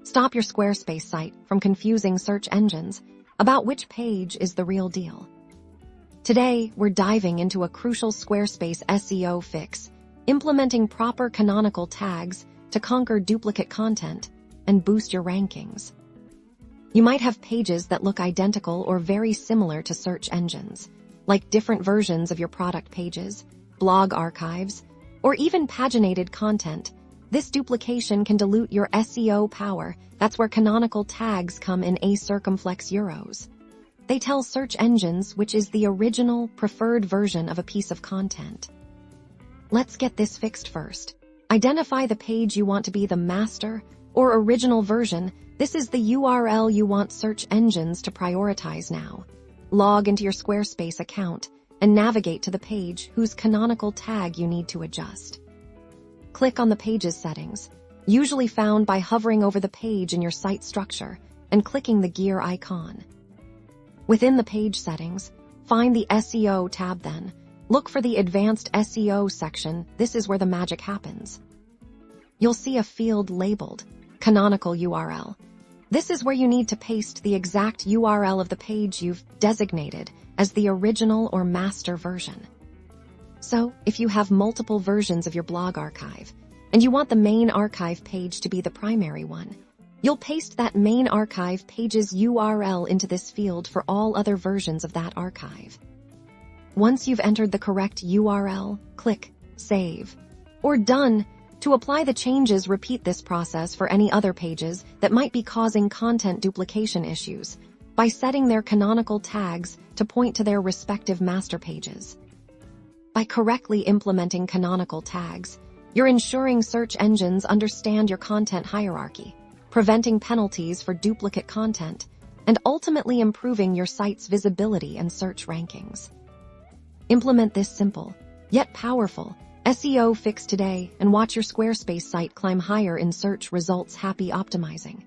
Stop your Squarespace site from confusing search engines about which page is the real deal. Today, we're diving into a crucial Squarespace SEO fix, implementing proper canonical tags to conquer duplicate content and boost your rankings. You might have pages that look identical or very similar to search engines, like different versions of your product pages, blog archives, or even paginated content. This duplication can dilute your SEO power. That's where canonical tags come in acircumflex euros. They tell search engines which is the original, preferred version of a piece of content. Let's get this fixed first. Identify the page you want to be the master or original version. This is the URL you want search engines to prioritize now. Log into your Squarespace account and navigate to the page whose canonical tag you need to adjust. Click on the page's settings, usually found by hovering over the page in your site structure and clicking the gear icon. Within the page settings, find the SEO tab then. Look for the Advanced SEO section. This is where the magic happens. You'll see a field labeled Canonical URL. This is where you need to paste the exact URL of the page you've designated as the original or master version. So, if you have multiple versions of your blog archive, and you want the main archive page to be the primary one, you'll paste that main archive page's URL into this field for all other versions of that archive. Once you've entered the correct URL, click Save or Done. To apply the changes, repeat this process for any other pages that might be causing content duplication issues by setting their canonical tags to point to their respective master pages. By correctly implementing canonical tags, you're ensuring search engines understand your content hierarchy, preventing penalties for duplicate content, and ultimately improving your site's visibility and search rankings. Implement this simple, yet powerful, SEO fix today and watch your Squarespace site climb higher in search results. Happy optimizing!